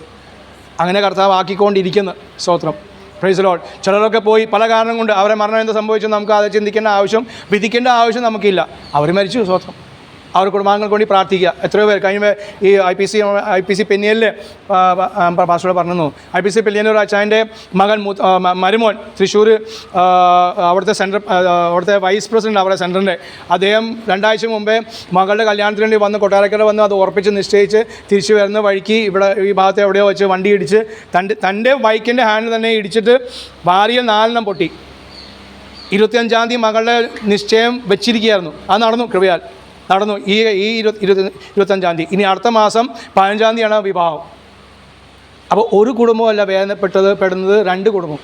അങ്ങനെ കർത്താവ് ആക്കിക്കൊണ്ടിരിക്കുന്നു. സ്തോത്രം. Price the Lord. ചിലരൊക്കെ പോയി പല കാരണം കൊണ്ട് അവരെ മരണം എന്ത് സംഭവിച്ചു നമുക്ക് അത് ചിന്തിക്കേണ്ട ആവശ്യം, വിധിക്കേണ്ട ആവശ്യം നമുക്കില്ല. അവർ മരിച്ചു. സ്തോത്രം. അവർ കുടുംബാംഗങ്ങൾക്ക് വേണ്ടി പ്രാർത്ഥിക്കുക. എത്രയോ പേർ കഴിഞ്ഞ ഈ ഐ പി സി പെന്നിയലിൽ പാസ്റ്ററോട് പറഞ്ഞു, IPC പെന്നിയൽ ഒരു അച്ചായൻ്റെ മകൻ മരുമോൻ തൃശ്ശൂർ അവിടുത്തെ സെൻറ്റർ അവിടുത്തെ വൈസ് പ്രസിഡന്റ് അവരുടെ സെൻറ്ററിൻ്റെ, അദ്ദേഹം 2 ആഴ്ച മുമ്പേ മകളുടെ കല്യാണത്തിന് വേണ്ടി വന്ന് കൊട്ടാരക്കര വന്ന് അത് ഉറപ്പിച്ച് നിശ്ചയിച്ച് തിരിച്ചു വരുന്ന വഴിക്ക് ഇവിടെ ഈ ഭാഗത്ത് എവിടെയോ വെച്ച് വണ്ടി ഇടിച്ച് തൻ്റെ ബൈക്കിൻ്റെ ഹാൻഡിൽ തന്നെ ഇടിച്ചിട്ട് വാരിയിൽ 4 പൊട്ടി. 25-ാം തീയതി മകളുടെ നിശ്ചയം വെച്ചിരിക്കുകയായിരുന്നു. അത് നടന്നു, കൃപയാൽ നടന്നു. ഈ 25-ാം തീയതി. ഇനി അടുത്ത മാസം 15-ാം തീയതിയാണ് വിവാഹം. അപ്പോൾ ഒരു കുടുംബമല്ല പെടുന്നത് 2 കുടുംബം.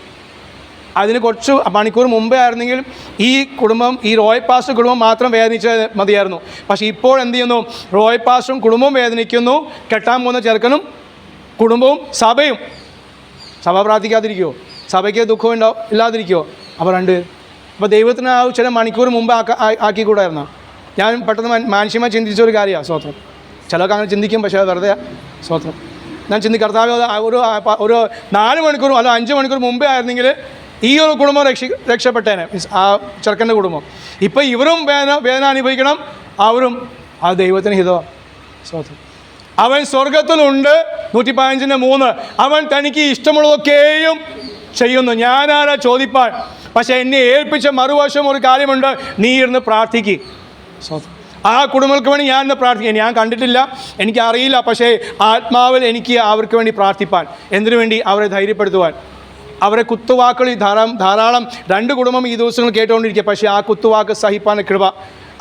അതിന് കുറച്ച് മണിക്കൂർ മുമ്പേ ആയിരുന്നെങ്കിൽ ഈ കുടുംബം, ഈ റോയ് പാസ്റ്റർ കുടുംബം മാത്രം വേദനിച്ചാൽ മതിയായിരുന്നു. പക്ഷേ ഇപ്പോൾ എന്ത് ചെയ്യുന്നു? റോയ് പാസ്റ്ററും കുടുംബവും വേദനിക്കുന്നു, കെട്ടാൻ പോകുന്ന ചെറുക്കനും കുടുംബവും സഭയും. സഭ പ്രാർത്ഥിക്കാതിരിക്കുമോ? സഭയ്ക്ക് ദുഃഖം ഇല്ലാതിരിക്കുമോ? അപ്പോൾ 2. അപ്പോൾ ദൈവത്തിന് ആ ചില മണിക്കൂർ മുമ്പ് ആക്കിക്കൂടായിരുന്നു. ഞാൻ പെട്ടെന്ന് മാനുഷ്യമായി ചിന്തിച്ച ഒരു കാര്യമാണ്. സ്വത്രം. ചിലർക്ക് അങ്ങനെ ചിന്തിക്കും, പക്ഷേ അത് വെറുതെ സ്വത്രം. ഞാൻ കർത്താവ് ഒരു 4 മണിക്കൂർ അല്ല 5 മണിക്കൂർ മുമ്പേ ആയിരുന്നെങ്കിൽ ഈ ഒരു കുടുംബം രക്ഷപ്പെട്ടേനെ, മീൻസ് ആ ചെറുക്കൻ്റെ കുടുംബം. ഇപ്പം ഇവരും വേദന അനുഭവിക്കണം, അവരും. ആ ദൈവത്തിന് ഹിതമാണ്. സ്വത്രം. അവൻ സ്വർഗത്തിലുണ്ട്. 115:3 അവൻ തനിക്ക് ഇഷ്ടമുള്ളതൊക്കെയും ചെയ്യുന്നു. ഞാനാരാ ചോദിപ്പാൻ? പക്ഷേ എന്നെ ഏൽപ്പിച്ച മറുവശം ഒരു കാര്യമുണ്ട്, നീ ഇരുന്ന് പ്രാർത്ഥിക്കുക. ആ കുടുംബങ്ങൾക്ക് വേണ്ടി ഞാൻ ഇന്ന് പ്രാർത്ഥിക്കുക. ഞാൻ കണ്ടിട്ടില്ല, എനിക്കറിയില്ല, പക്ഷേ ആത്മാവിൽ എനിക്ക് അവർക്ക് വേണ്ടി പ്രാർത്ഥിപ്പാൻ. എന്തിനു വേണ്ടി? അവരെ ധൈര്യപ്പെടുത്തുവാൻ. അവരെ കുത്തുവാക്കുകൾ ധാരാളം 2 കുടുംബം ഈ ദിവസങ്ങൾ കേട്ടുകൊണ്ടിരിക്കുക. പക്ഷേ ആ കുത്തുവാക്ക് സഹിപ്പാൻ കൃപ.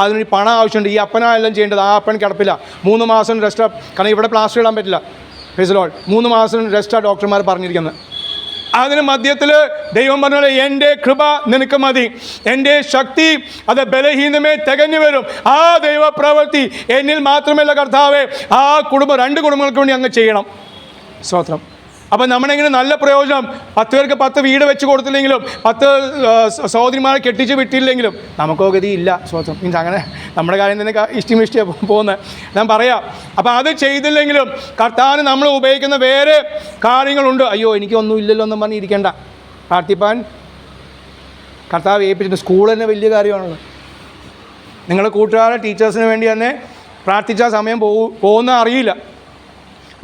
അതിനൊരു പണം ആവശ്യമുണ്ട്. ഈ അപ്പനെല്ലാം ചെയ്യേണ്ടത്. ആ അപ്പൻ കിടപ്പില്ല, 3 മാസം റെസ്റ്റ്. കാരണം ഇവിടെ പ്ലാസ്റ്റർ ഇടാൻ പറ്റില്ല. Price the Lord. 3 മാസം റെസ്റ്റാണ് ഡോക്ടർമാർ പറഞ്ഞിരിക്കുന്നത്. അതിന് മധ്യത്തിൽ ദൈവം പറഞ്ഞത്, എൻ്റെ കൃപ നിനക്ക് മതി, എൻ്റെ ശക്തി അത് ബലഹീനമേ തികഞ്ഞു വരും. ആ ദൈവപ്രവൃത്തി എന്നിൽ മാത്രമല്ല കർത്താവേ, ആ 2 കുടുംബങ്ങൾക്ക് വേണ്ടി അങ്ങ് ചെയ്യണം. സ്തോത്രം. അപ്പം നമ്മളെങ്ങനെ നല്ല പ്രയോജനം, 10 പേർക്ക് 10 വീട് വെച്ച് കൊടുത്തില്ലെങ്കിലും 10 സഹോദരിമാരെ കെട്ടിച്ച് വിട്ടില്ലെങ്കിലും നമുക്കോ ഗതിയില്ല. സ്വന്തം മീൻസ് അങ്ങനെ നമ്മുടെ കാര്യം തന്നെ ഇഷ്ടിമിഷ്ടിയാണ് പോകുന്നത്. ഞാൻ പറയാം. അപ്പോൾ അത് ചെയ്തില്ലെങ്കിലും കർത്താവിന് നമ്മൾ ഉപയോഗിക്കുന്ന വേറെ കാര്യങ്ങളുണ്ട്. അയ്യോ എനിക്കൊന്നും ഇല്ലല്ലോ എന്നും പറഞ്ഞ് ഇരിക്കേണ്ട. പ്രാർത്ഥിപ്പാൻ കർത്താവ് ഏൽപ്പിച്ചിട്ട് സ്കൂൾ തന്നെ വലിയ കാര്യമാണല്ലോ. നിങ്ങളുടെ കൂട്ടുകാരെ ടീച്ചേഴ്സിന് വേണ്ടി തന്നെ പ്രാർത്ഥിച്ചാൽ സമയം പോകുന്ന അറിയില്ല.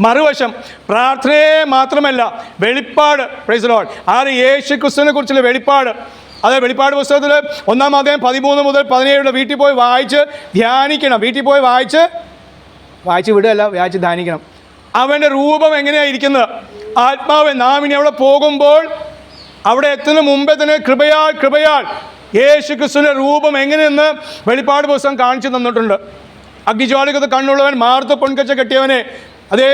മറുവശം പ്രാർത്ഥനയെ മാത്രമല്ല, വെളിപ്പാട്. Price the Lord. യേശു ക്രിസ്തുവിനെ കുറിച്ചുള്ള വെളിപ്പാട്. അത് വെളിപ്പാട് പുസ്തകത്തിൽ 1-ാം അധ്യായം 13 മുതൽ 17 വീട്ടിൽ പോയി വായിച്ച് ധ്യാനിക്കണം. വീട്ടിൽ പോയി വായിച്ച് വിടുകയല്ല, വായിച്ച് ധ്യാനിക്കണം. അവൻ്റെ രൂപം എങ്ങനെയാണ് ഇരിക്കുന്നത്? ആത്മാവ്. നാം ഇനി അവിടെ പോകുമ്പോൾ അവിടെ എത്തുന്ന മുമ്പേ തന്നെ കൃപയാൽ യേശു ക്രിസ്തുവിൻ്റെ രൂപം എങ്ങനെയെന്ന് വെളിപ്പാട് പുസ്തകം കാണിച്ചു തന്നിട്ടുണ്ട്. അഗ്നിജ്വാലികത്ത് കണ്ണുള്ളവൻ, മാർത്ത് പൊൻകച്ച കെട്ടിയവനെ അതേ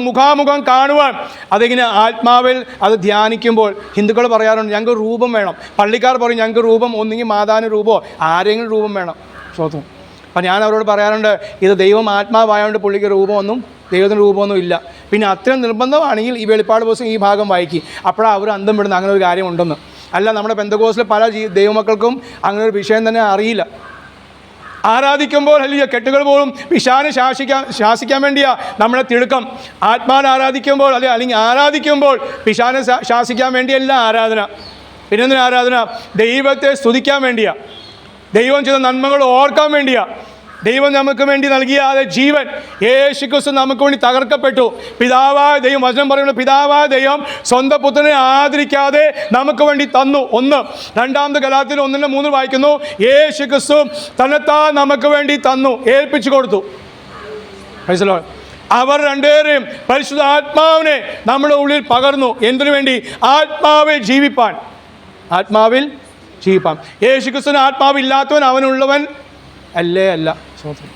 മുഖാമുഖം കാണുവാൻ. അതിങ്ങനെ ആത്മാവിൽ അത് ധ്യാനിക്കുമ്പോൾ ഹിന്ദുക്കൾ പറയാറുണ്ട്, ഞങ്ങൾക്ക് രൂപം വേണം. പള്ളിക്കാർ പറയും ഞങ്ങൾക്ക് രൂപം ഒന്നുകിൽ മാതാവിന് രൂപമോ ആരെങ്കിലും രൂപം വേണം. സ്വന്തം. അപ്പം ഞാൻ അവരോട് പറയാറുണ്ട്, ഇത് ദൈവം ആത്മാവായതുകൊണ്ട് പുള്ളിക്ക് രൂപമൊന്നും ദൈവത്തിന് രൂപമൊന്നും ഇല്ല. പിന്നെ അത്രയും നിർബന്ധമാണെങ്കിൽ ഈ വെളിപ്പാട് പുസ്തകം ഈ ഭാഗം വായിക്കും. അപ്പോഴാണ് അവർ അന്തം വിടുന്നത് അങ്ങനെ ഒരു കാര്യം ഉണ്ടെന്ന്. അല്ല, നമ്മുടെ പെന്തക്കോസ്റ്റിലെ പല ദൈവമക്കൾക്കും അങ്ങനെ ഒരു വിഷയം തന്നെ അറിയില്ല. ആരാധിക്കുമ്പോൾ അല്ലെങ്കിൽ കെട്ടുകൾ പോലും പിശാചിനെ ശാസിക്കാൻ വേണ്ടിയാ നമ്മളെ തിടുക്കം. ആത്മാവിനെ ആരാധിക്കുമ്പോൾ അല്ലെങ്കിൽ ആരാധിക്കുമ്പോൾ പിശാചിനെ ശാസിക്കാൻ വേണ്ടിയല്ല ആരാധന. പിന്നെന്തിനാ ആരാധന? ദൈവത്തെ സ്തുതിക്കാൻ വേണ്ടിയാ, ദൈവം ചെയ്ത നന്മകൾ ഓർക്കാൻ വേണ്ടിയാ. ദൈവം നമുക്ക് വേണ്ടി നൽകിയ ജീവൻ യേശു ക്രിസ്തു നമുക്ക് വേണ്ടി തകർക്കപ്പെട്ടു. പിതാവായ ദൈവം, വചനം പറയുന്നത് പിതാവായ ദൈവം സ്വന്തം പുത്രനെ ആദരിക്കാതെ നമുക്ക് വേണ്ടി തന്നു. 1. 2 ഗലാത്യർ 1:3 വായിക്കുന്നു, യേശു ക്രിസ്തു തന്നെത്താൻ നമുക്ക് വേണ്ടി തന്നു, ഏൽപ്പിച്ചു കൊടുത്തു. Price the Lord. അവർ 2 പേരെയും പരിശുദ്ധ ആത്മാവിനെ നമ്മുടെ ഉള്ളിൽ പകർന്നു. എന്തിനു വേണ്ടി? ആത്മാവിൽ ജീവിപ്പാൻ. യേശു ക്രിസ്തുവിന് ആത്മാവില്ലാത്തവൻ അവനുള്ളവൻ അല്ല. സ്വന്തം.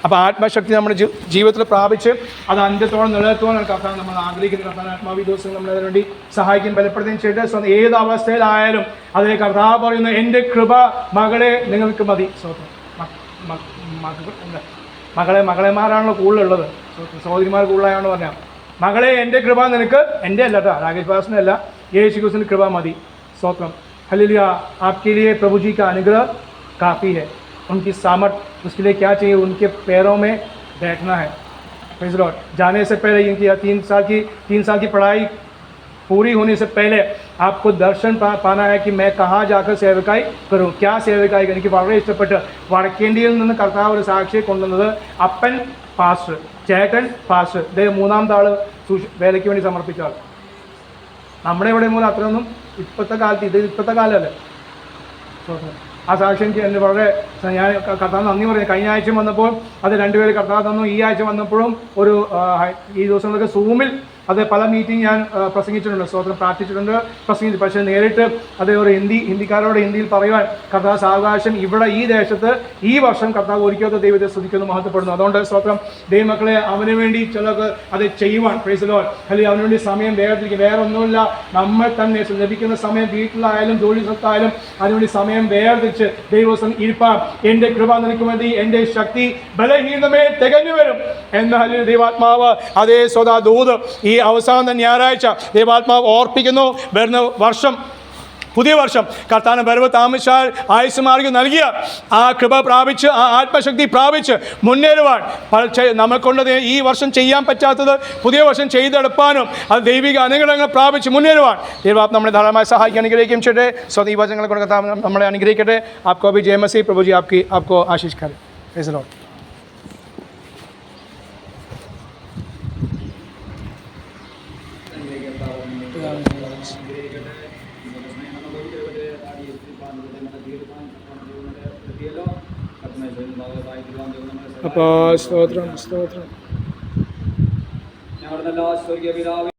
അപ്പോൾ ആത്മശക്തി നമ്മുടെ ജീവിതത്തിൽ പ്രാപിച്ച് അത് അന്ത്യത്തോളം നിലനിർത്തുവാനാണ് കർത്താവ് നമ്മൾ ആഗ്രഹിക്കുന്ന. കർത്താവ് ആത്മാവി ദിവസം നമ്മളതിനു വേണ്ടി സഹായിക്കും, ബലപ്പെടുത്തുകയും ചെയ്തിട്ട് ഏത് അവസ്ഥയിലായാലും അതേ കർത്താവ് പറയുന്നു, എൻ്റെ കൃപ മകളെ നിങ്ങൾക്ക് മതി. സ്വന്തം. മകളെമാരാണല്ലോ കൂടുതലുള്ളത്, സഹോദരിമാർ കൂടുതലായാണ് പറഞ്ഞാൽ. മകളെ എൻ്റെ കൃപ നിനക്ക്, എൻ്റെ അല്ല കേട്ടോ, രാകേഷ് പാസ്റ്ററിൻ്റെ അല്ല, യേശു ക്രിസ്തുവിന് കൃപ മതി. സ്വന്തം. ഹല്ലേലൂയ. आपके लिए प्रभु जी का अनुग्रह काफ़ी है. उनकी सामर्थ, उसके लिए क्या चाहिए? उनके पैरों में बैठना है. Praise the Lord. जाने से पहले इनकी 3 साल की पढ़ाई पूरी होने से पहले आपको दर्शन पाना है कि मैं कहाँ जाकर सेवकाई करूँ, क्या सेवकाई करूँ. എനിക്ക് വളരെ ഇഷ്ടപ്പെട്ട് വടക്കേണ്ടിയിൽ നിന്ന് കർത്താവ് ഒരു സാക്ഷിയെ കൊണ്ടുവന്നത് അപ്പൻ പാസ്റ്റർ, ചേട്ടൻ പാസ്റ്റർ, ഇദ്ദേഹം മൂന്നാമത്തെ ആൾ വേലയ്ക്ക് വേണ്ടി സമർപ്പിച്ച ആൾ. നമ്മുടെ ഇവിടെ മൂലം അത്രയൊന്നും ഇപ്പോഴത്തെ കാലത്ത് ഇപ്പോഴത്തെ കാലമല്ലേ. ആ സാക്ഷി എനിക്ക് എന്നെ വളരെ ഞാൻ കർത്താവ് നന്ദി പറയുന്നത്. കഴിഞ്ഞ ആഴ്ച വന്നപ്പോൾ അത് രണ്ടുപേര് കർത്താവ് തന്നു. ഈ ആഴ്ച വന്നപ്പോഴും ഒരു ഈ ദിവസങ്ങളൊക്കെ സൂമിൽ അത് പല മീറ്റിംഗ് ഞാൻ പ്രസംഗിച്ചിട്ടുണ്ട്, സ്തോത്രം പ്രാർത്ഥിച്ചിട്ടുണ്ട്, പ്രസംഗിച്ചു. പക്ഷേ നേരിട്ട് അത് ഒരു ഹിന്ദിക്കാരോട് ഹിന്ദിയിൽ പറയുവാൻ കർത്താവ് സാവകാശം ഇവിടെ ഈ ദേശത്ത് ഈ വർഷം കർത്താവ് ഒരിക്കലത്തെ ദൈവത്തെ സ്തുതിക്കുന്നു, മഹത്വപ്പെടുന്നു. അതുകൊണ്ട് സ്തോത്രം ദൈവമക്കളെ അവന് വേണ്ടി ചിലർക്ക് അത് ചെയ്യുവാൻ പ്രൈസ് ദി ലോർഡ്. അല്ലെങ്കിൽ അവന് വേണ്ടി സമയം വേർതിരിക്കും. വേറെ ഒന്നുമില്ല, നമ്മൾ തന്നെ ലഭിക്കുന്ന സമയം വീട്ടിലായാലും ജോലി സ്ഥലത്തായാലും അതിനുവേണ്ടി സമയം വേർതിരിച്ച് ദൈവസം ഇരിപ്പാൻ. എൻ്റെ കൃപ നിനക്ക് വേണ്ടി എൻ്റെ ശക്തി ബലഹീനമേ തികഞ്ഞു വരും എന്നാൽ ദൈവാത്മാവ് അതേ സ്വതാ ദൂത് ഈ അവസാന ഞായറാഴ്ച ദൈവാത്മാവ് ഓർപ്പിക്കുന്നു. വരുന്ന വർഷം പുതിയ വർഷം കർത്താവിന് വരവ് താമസിച്ചാൽ ആയുസ്സുമാർഗം നൽകിയ ആ കൃപ പ്രാപിച്ച് ആ ആത്മശക്തി പ്രാപിച്ച് മുന്നേറുവാൻ നമുക്കൊണ്ട് ഈ വർഷം ചെയ്യാൻ പറ്റാത്തത് പുതിയ വർഷം ചെയ്തെടുപ്പാനും അത് ദൈവിക അനുഗ്രഹങ്ങൾ പ്രാപിച്ച് മുന്നേറുവാൻ ദൈവാത്മാവ് നമ്മളെ ധാരാളമായി സഹായിക്കാൻ അനുഗ്രഹിക്കുകയും ചെയ്യട്ടെ. സ്വന്തം ഈ വചനങ്ങളെ കൊണ്ട് കർത്താവ് നമ്മളെ അനുഗ്രഹിക്കട്ടെ. आपको अभी जय मसीह, प्रभु जी आपको आशीष करें. Praise the Lord. അപ്പോൾ സ്തോത്രം സ്തോത്രം. ഞങ്ങളുടെ സ്വർഗീയ പിതാവേ,